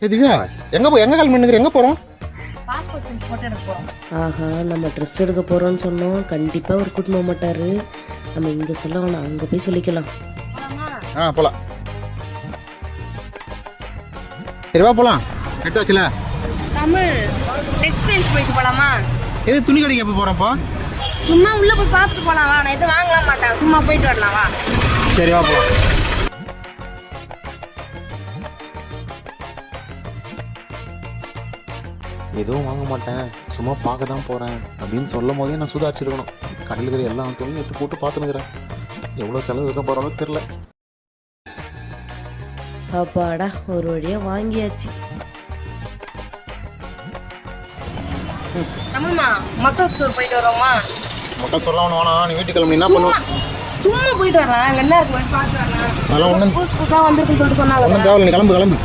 திவ்யா எங்கே கிளம்பினுங்கிற எங்கே போகிறோம்? பாஸ்போர்ட் சைஸ் ஃபோட்டோ எடுக்க போறோம். ஆஹா, நம்ம ட்ரெஸ் எடுக்க போகிறோம்னு சொன்னோம். கண்டிப்பாக அவர் கூட்டின்னு போக மாட்டார். நம்ம இங்கே சொல்ல வேணாம், அங்கே போய் சொல்லிக்கலாம். போலாமா? போகலாம். சரிவா போகலாம். எடுத்து வச்சுல தமிழ் டெக்ஸ்டைல்ஸ் போயிட்டு போலாமா? எது துணி கடைக்கு எப்போ போகிறப்போ? சும்மா உள்ள போய் பார்த்துட்டு போலாம் வா. நான் எதுவும் வாங்கலாம் மாட்டேன், சும்மா போயிட்டு வரலாம் வா. சரிவா போகலாம். எதுவும் வாங்க மாட்டேன், சும்மா பார்க்க தான் போகிறேன் அப்படின்னு சொல்லும் போதே நான் சுதாரிச்சிருக்கணும். கடையில் இருக்கிற எல்லா துணியும் எடுத்து போட்டு பார்த்துனுக்கிறேன். எவ்வளோ செலவு இருக்க போகிறாலோ தெரில. அப்பாடா, ஒரு வழியாக வாங்கியாச்சு. தமிழ்மா மக்கள் ஸ்டோர் போயிட்டு வரோமா? மக்கள் சொல்ல வேணாம், நீ வீட்டுக்கு கிளம்பி என்ன பண்ணுவோம்? சும்மா போயிட்டு வரலாம், அங்கே என்ன இருக்கு பார்த்து வரலாம். அதெல்லாம் ஒன்றும் புதுசு புதுசாக வந்திருக்குன்னு சொல்லிட்டு சொன்னாங்க. ஒன்றும் தேவையில்லை, நீ கிளம்பு.